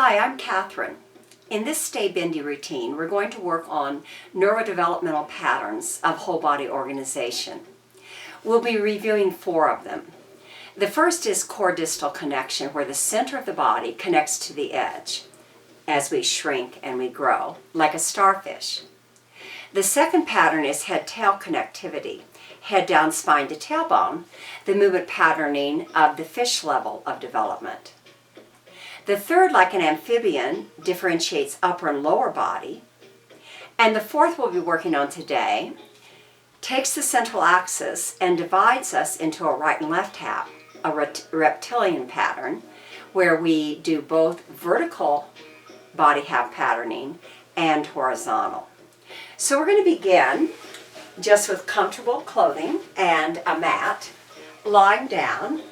Hi, I'm Kathryn. In this Stay Bendy routine, we're going to work on neurodevelopmental patterns of whole body organization. We'll be reviewing 4 of them. The first is core distal connection, where the center of the body connects to the edge as we shrink and we grow, like a starfish. The second pattern is head-tail connectivity, head down spine to tailbone, the movement patterning of the fish level of development. The third, like an amphibian, differentiates upper and lower body. And the fourth we'll be working on today takes the central axis and divides us into a right and left half, a reptilian pattern, where we do both vertical body half patterning and horizontal. So we're going to begin just with comfortable clothing and a mat, lying down.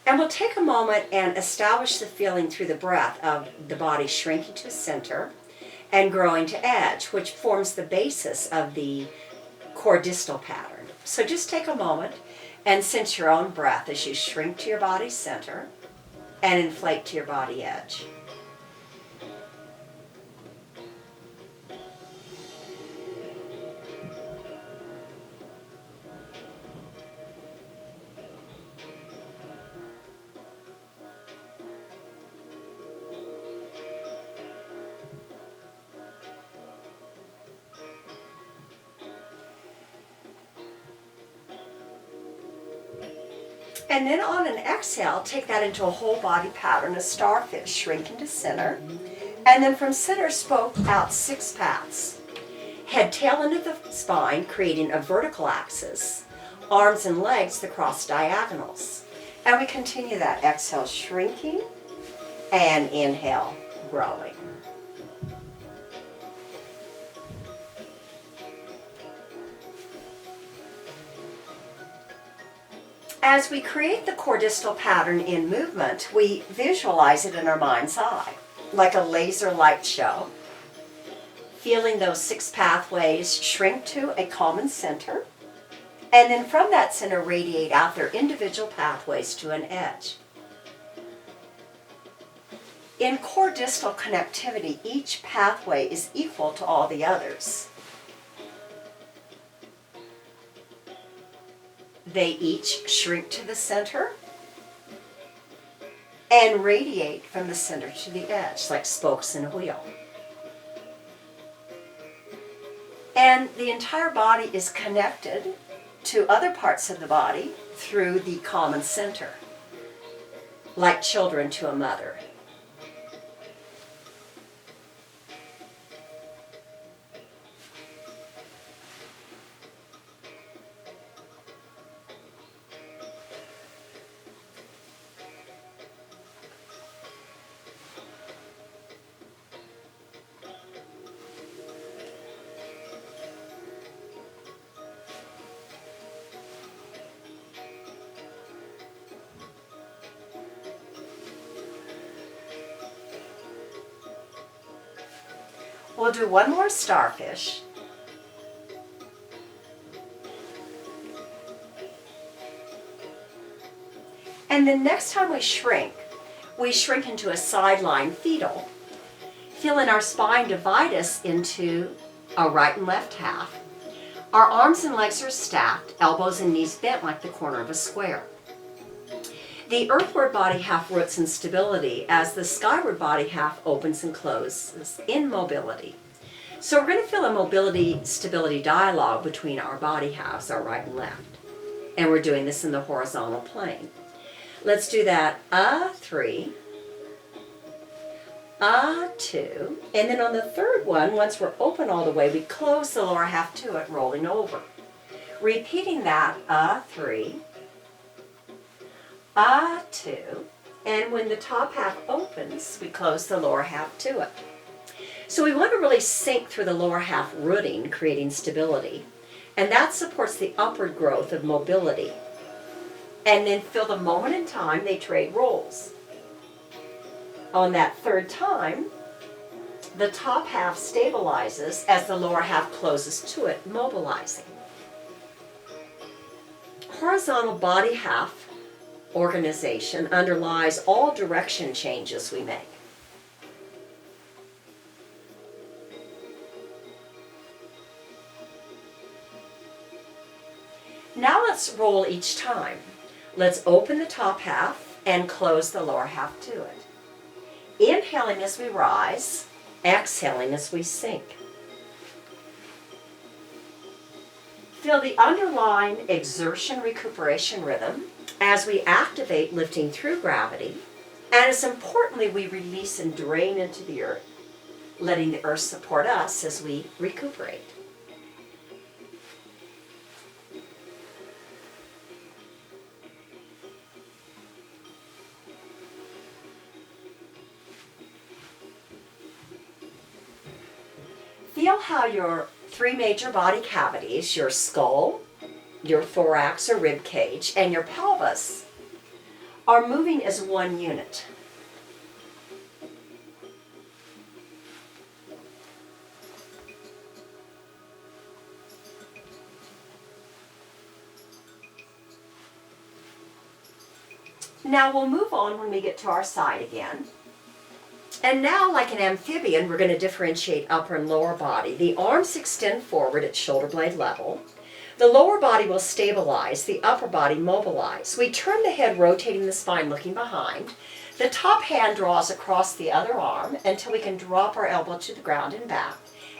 And we'll take a moment and establish the feeling through the breath of the body shrinking to center and growing to edge, which forms the basis of the core distal pattern. So just take a moment and sense your own breath as you shrink to your body center and inflate to your body edge. And then on an exhale, take that into a whole body pattern, a starfish, shrinking to center. And then from center, spoke out 6 paths. Head, tail into the spine, creating a vertical axis. Arms and legs, the cross diagonals. And we continue that. Exhale, shrinking, and inhale, growing. As we create the core distal pattern in movement, we visualize it in our mind's eye, like a laser light show, feeling those 6 pathways shrink to a common center, and then from that center radiate out their individual pathways to an edge. In core distal connectivity, each pathway is equal to all the others. They each shrink to the center and radiate from the center to the edge, like spokes in a wheel. And the entire body is connected to other parts of the body through the common center, like children to a mother. We'll do one more starfish. And then next time we shrink into a sideline fetal, feeling our spine divide us into a right and left half. Our arms and legs are stacked, elbows and knees bent like the corner of a square. The earthward body half roots in stability as the skyward body half opens and closes in mobility. So we're going to feel a mobility-stability dialogue between our body halves, our right and left. And we're doing this in the horizontal plane. Let's do that. 3, 2, and then on the third one, once we're open all the way, we close the lower half to it, rolling over. Repeating that, 3, 2, and when the top half opens, we close the lower half to it. So we want to really sink through the lower half rooting, creating stability, and that supports the upward growth of mobility. And then feel the moment in time they trade roles. On that third time, the top half stabilizes as the lower half closes to it, mobilizing. Horizontal body half organization underlies all direction changes we make. Now let's roll each time. Let's open the top half and close the lower half to it. Inhaling as we rise, exhaling as we sink. Feel the underlying exertion recuperation rhythm as we activate lifting through gravity, and as importantly, we release and drain into the earth, letting the earth support us as we recuperate. Feel how your three major body cavities, your skull, your thorax or rib cage, and your pelvis are moving as one unit. Now we'll move on when we get to our side again. And now, like an amphibian, we're going to differentiate upper and lower body. The arms extend forward at shoulder blade level. The lower body will stabilize, the upper body mobilize. We turn the head, rotating the spine, looking behind. The top hand draws across the other arm until we can drop our elbow to the ground and back,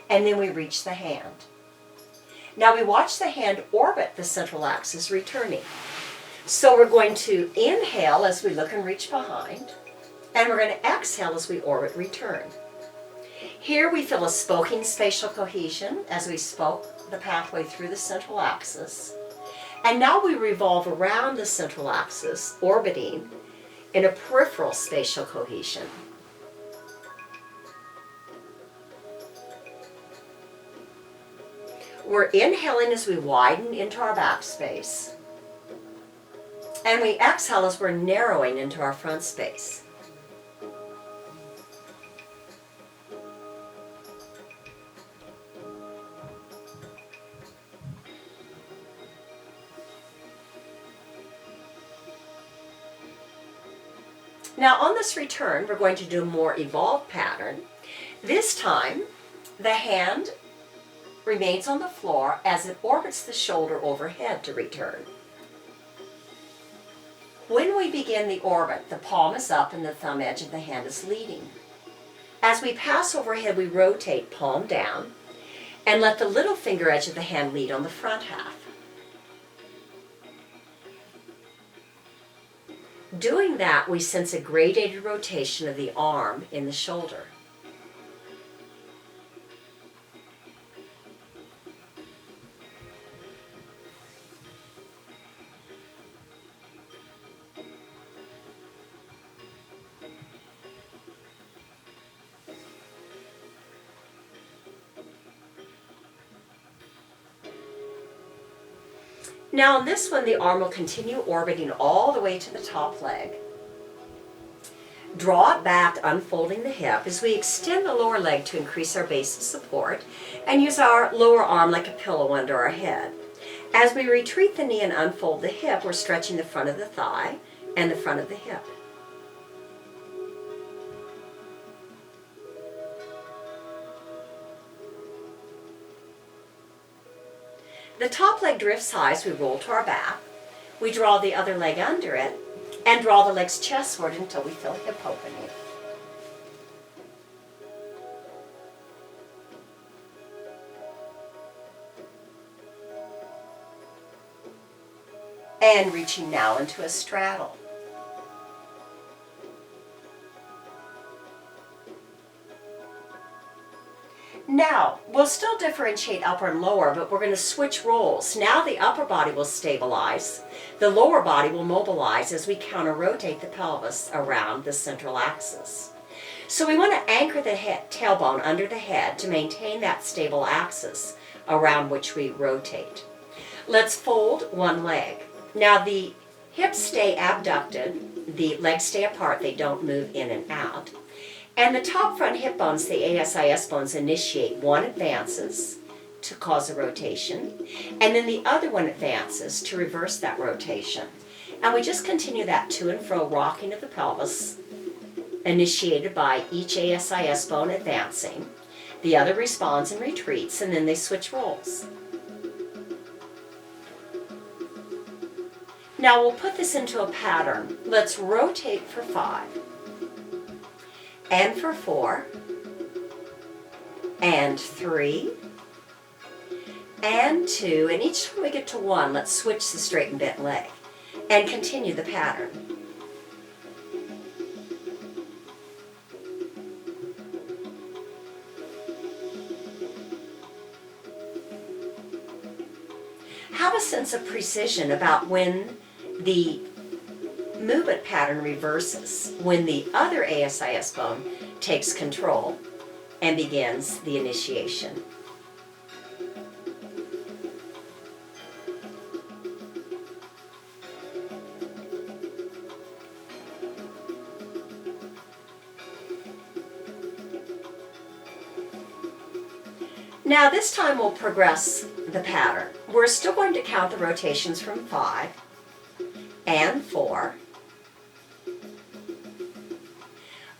and then we reach the hand. Now we watch the hand orbit the central axis, returning. So we're going to inhale as we look and reach behind, and we're going to exhale as we orbit return. Here we feel a spoking spatial cohesion as we spoke the pathway through the central axis. And now we revolve around the central axis, orbiting in a peripheral spatial cohesion. We're inhaling as we widen into our back space. And we exhale as we're narrowing into our front space. Now on this return, we're going to do a more evolved pattern. This time, the hand remains on the floor as it orbits the shoulder overhead to return. When we begin the orbit, the palm is up and the thumb edge of the hand is leading. As we pass overhead, we rotate palm down and let the little finger edge of the hand lead on the front half. Doing that, we sense a gradated rotation of the arm in the shoulder. Now on this one, the arm will continue orbiting all the way to the top leg. Draw it back, unfolding the hip as we extend the lower leg to increase our base of support and use our lower arm like a pillow under our head. As we retreat the knee and unfold the hip, we're stretching the front of the thigh and the front of the hip. The top leg drifts high as we roll to our back. We draw the other leg under it and draw the legs chestward until we feel hip opening. And reaching now into a straddle. Now, we'll still differentiate upper and lower, but we're going to switch roles. Now the upper body will stabilize. The lower body will mobilize as we counter-rotate the pelvis around the central axis. So we want to anchor the tailbone under the head to maintain that stable axis around which we rotate. Let's fold one leg. Now the hips stay abducted, the legs stay apart, they don't move in and out. And the top front hip bones, the ASIS bones, initiate. One advances to cause a rotation, and then the other one advances to reverse that rotation. And we just continue that to and fro rocking of the pelvis, initiated by each ASIS bone advancing. The other responds and retreats, and then they switch roles. Now we'll put this into a pattern. Let's rotate for 5, and for 4, and 3, and 2, and each time we get to 1, let's switch the straight and bent leg, and continue the pattern. Have a sense of precision about when the movement pattern reverses, when the other ASIS bone takes control and begins the initiation. Now this time we'll progress the pattern. We're still going to count the rotations from 5 and 4.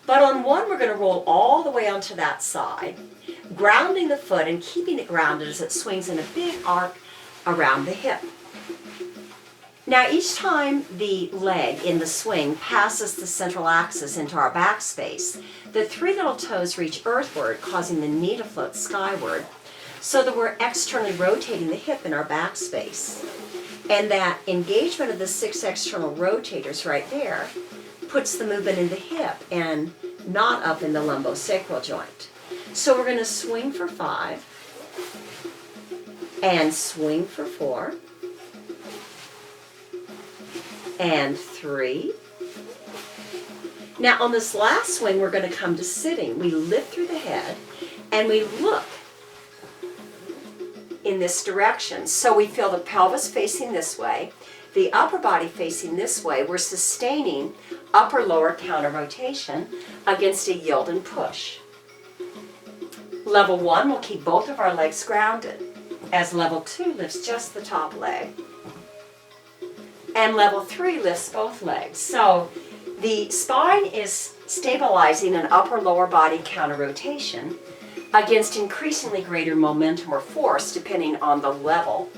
But on 1 we're going to roll all the way onto that side, grounding the foot and keeping it grounded as it swings in a big arc around the hip. Now each time the leg in the swing passes the central axis into our back space, the 3 little toes reach earthward, causing the knee to float skyward, so that we're externally rotating the hip in our back space. And that engagement of the 6 external rotators right there puts the movement in the hip and not up in the lumbosacral joint. So we're going to swing for 5 and swing for 4 and 3. Now on this last swing we're going to come to sitting. We lift through the head and we look in this direction. So we feel the pelvis facing this way, the upper body facing this way. We're sustaining upper-lower counter rotation against a yield and push. Level 1 will keep both of our legs grounded, as level 2 lifts just the top leg. And level 3 lifts both legs. So the spine is stabilizing an upper-lower body counter rotation against increasingly greater momentum or force depending on the level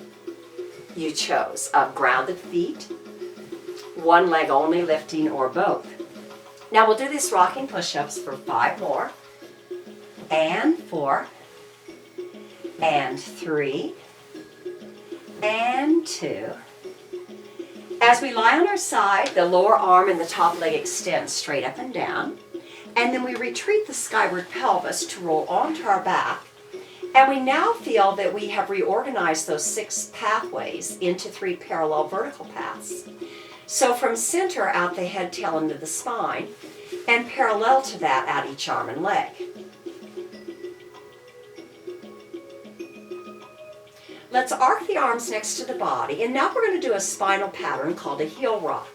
you chose of grounded feet, one leg only lifting, or both. Now we'll do these rocking push-ups for 5 more, and 4, and 3, and 2. As we lie on our side, the lower arm and the top leg extend straight up and down. And then we retreat the skyward pelvis to roll onto our back. And we now feel that we have reorganized those 6 pathways into 3 parallel vertical paths. So from center out the head, tail, into the spine, and parallel to that out each arm and leg. Let's arc the arms next to the body, and now we're going to do a spinal pattern called a heel rock.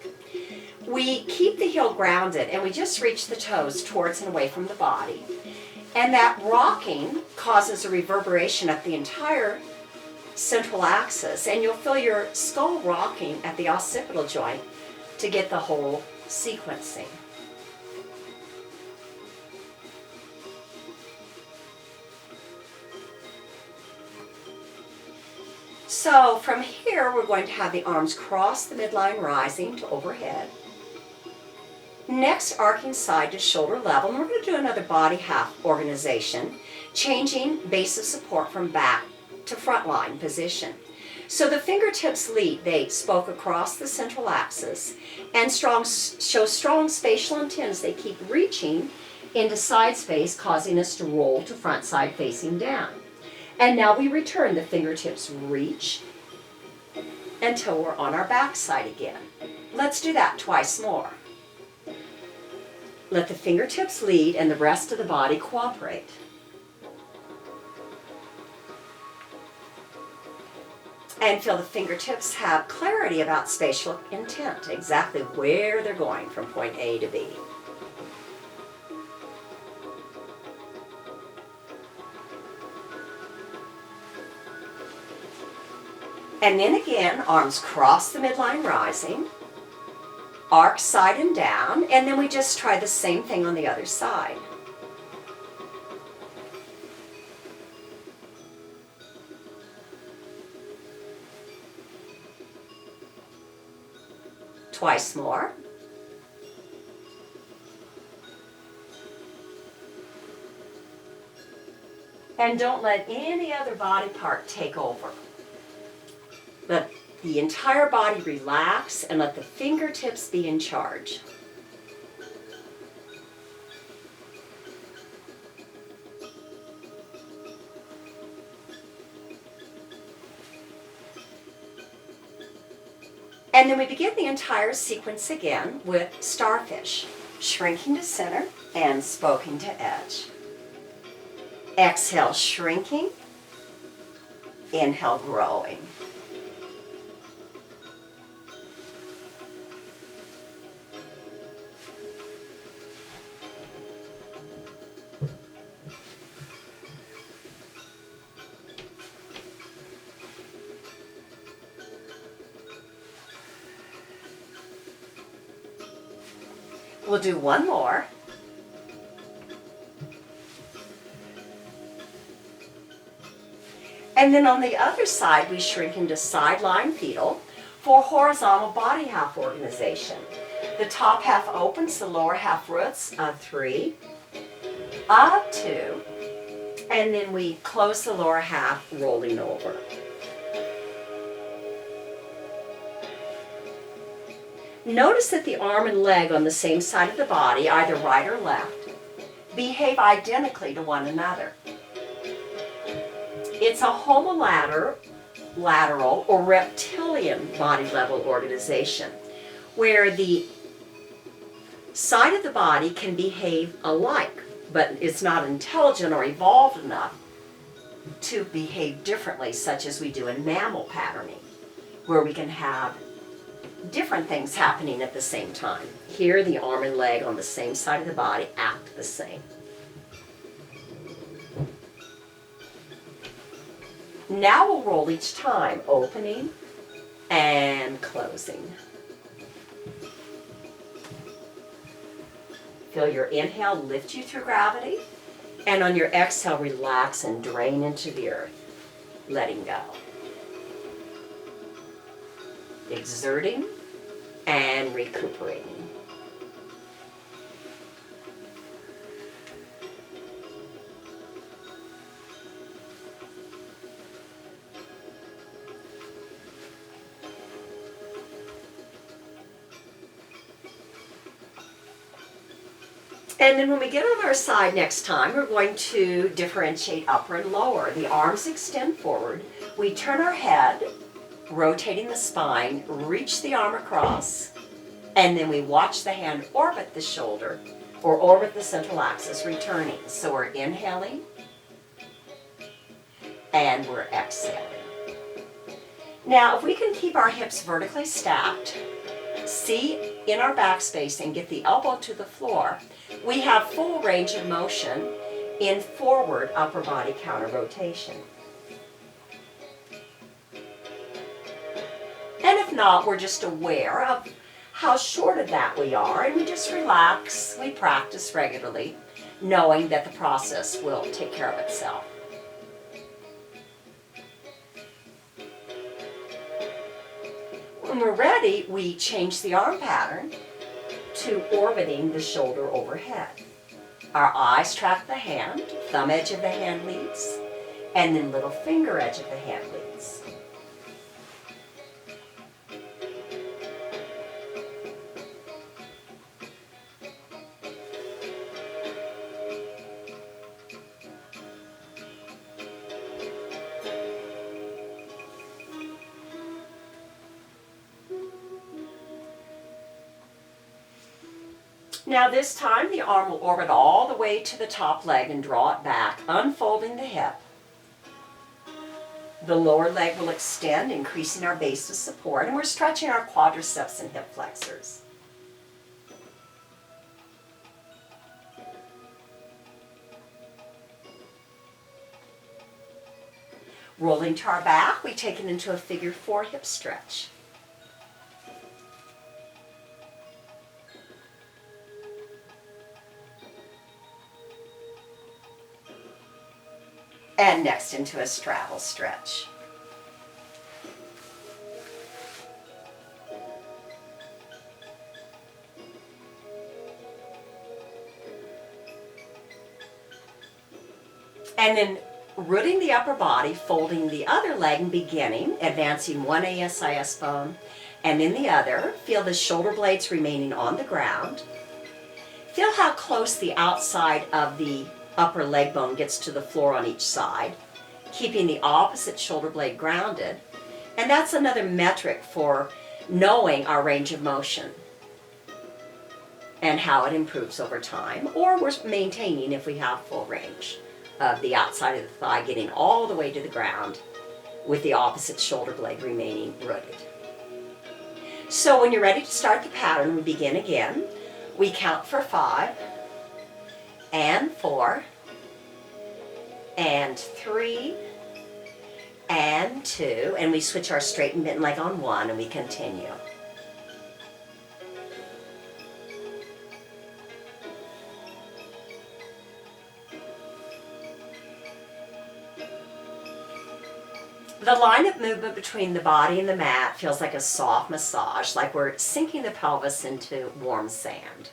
We keep the heel grounded and we just reach the toes towards and away from the body. And that rocking causes a reverberation up the entire central axis, and you'll feel your skull rocking at the occipital joint to get the whole sequencing. So from here we're going to have the arms cross the midline rising to overhead. Next, arcing side to shoulder level, and we're going to do another body half organization, changing base of support from back to front line position. So the fingertips lead, they spoke across the central axis, and show strong spatial intent as they keep reaching into side space, causing us to roll to front side facing down. And now we return, the fingertips reach until we're on our back side again. Let's do that twice more. Let the fingertips lead and the rest of the body cooperate. And feel the fingertips have clarity about spatial intent, exactly where they're going from point A to B. And then again, arms cross the midline rising. Arc side and down, and then we just try the same thing on the other side. Twice more. And don't let any other body part take over. Let the entire body relax and let the fingertips be in charge. And then we begin the entire sequence again with starfish, shrinking to center and spoking to edge. Exhale, shrinking. Inhale, growing. We'll do one more. And then on the other side, we shrink into side lying fetal for horizontal body half organization. The top half opens, the lower half roots, 3, up 2, and then we close the lower half, rolling over. Notice that the arm and leg on the same side of the body, either right or left, behave identically to one another. It's a homolateral or reptilian body level organization, where the side of the body can behave alike, but it's not intelligent or evolved enough to behave differently, such as we do in mammal patterning, where we can have different things happening at the same time. Here, the arm and leg on the same side of the body act the same. Now we'll roll each time, opening and closing. Feel your inhale lift you through gravity, and on your exhale, relax and drain into the earth, letting go. Exerting and recuperating. And then when we get on our side next time, we're going to differentiate upper and lower. The arms extend forward. We turn our head, rotating the spine, reach the arm across, and then we watch the hand orbit the shoulder or orbit the central axis, returning. So we're inhaling and we're exhaling. Now, if we can keep our hips vertically stacked, see in our backspace and get the elbow to the floor, we have full range of motion in forward upper body counter rotation. And if not, we're just aware of how short of that we are, and we just relax. We practice regularly, knowing that the process will take care of itself. When we're ready, we change the arm pattern to orbiting the shoulder overhead. Our eyes track the hand, thumb edge of the hand leads, and then little finger edge of the hand leads. Now this time the arm will orbit all the way to the top leg and draw it back, unfolding the hip. The lower leg will extend, increasing our base of support, and we're stretching our quadriceps and hip flexors. Rolling to our back, we take it into a figure 4 hip stretch. And next into a straddle stretch. And then rooting the upper body, folding the other leg and beginning, advancing one ASIS bone and then the other. Feel the shoulder blades remaining on the ground. Feel how close the outside of the upper leg bone gets to the floor on each side, keeping the opposite shoulder blade grounded. And that's another metric for knowing our range of motion and how it improves over time, or we're maintaining if we have full range of the outside of the thigh getting all the way to the ground with the opposite shoulder blade remaining rooted. So when you're ready to start the pattern, we begin again. We count for 5 and 4 and 3 and 2, and we switch our straight and bent leg on 1 and we continue. The line of movement between the body and the mat feels like a soft massage, like we're sinking the pelvis into warm sand.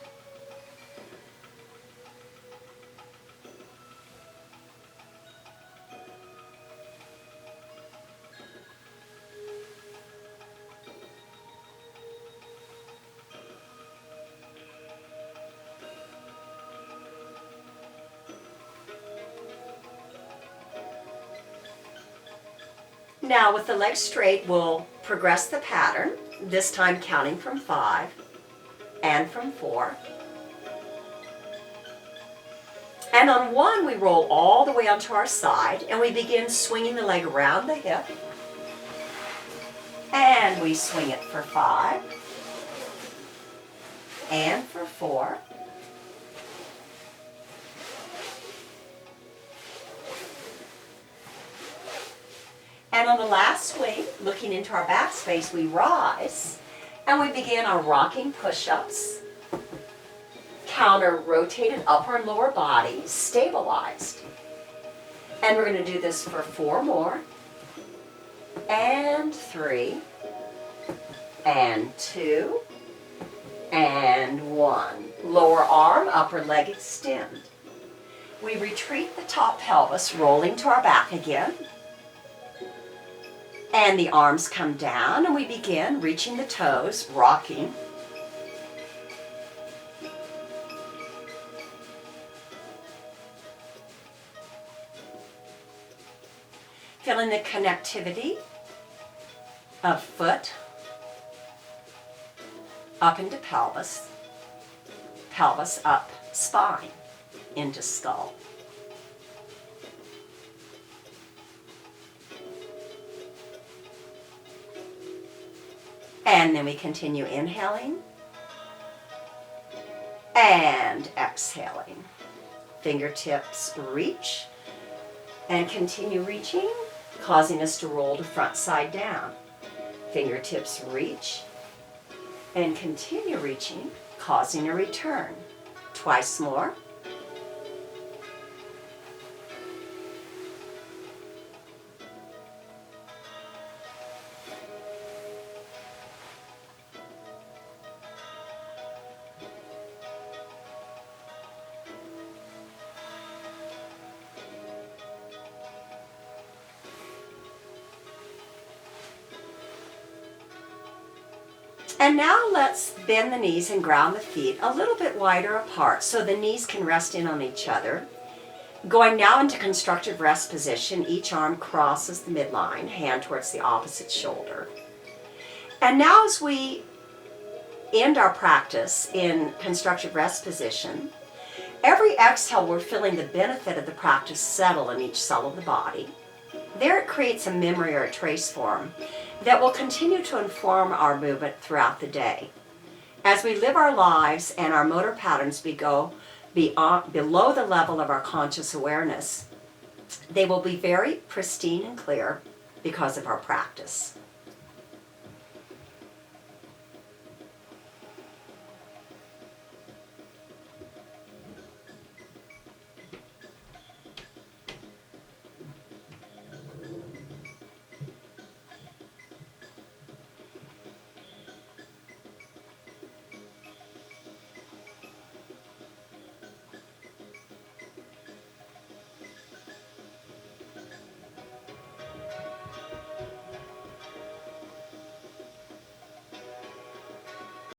Now with the legs straight, we'll progress the pattern, this time counting from 5 and from 4. And on 1, we roll all the way onto our side and we begin swinging the leg around the hip. And we swing it for 5 and for 4. And on the last swing, looking into our back space, we rise and we begin our rocking push-ups, counter rotated upper and lower body, stabilized. And we're going to do this for 4 more, and 3, and 2, and 1. Lower arm, upper leg extend. We retreat the top pelvis, rolling to our back again. And the arms come down and we begin reaching the toes, rocking. Feeling the connectivity of foot up into pelvis, pelvis up spine into skull. And then we continue inhaling and exhaling. Fingertips reach and continue reaching, causing us to roll to front side down. Fingertips reach and continue reaching, causing a return. Twice more. And now let's bend the knees and ground the feet a little bit wider apart so the knees can rest in on each other. Going now into constructive rest position, each arm crosses the midline, hand towards the opposite shoulder. And now as we end our practice in constructive rest position, every exhale we're feeling the benefit of the practice settle in each cell of the body. There it creates a memory or a trace form that will continue to inform our movement throughout the day. As we live our lives and our motor patterns go below the level of our conscious awareness, they will be very pristine and clear because of our practice.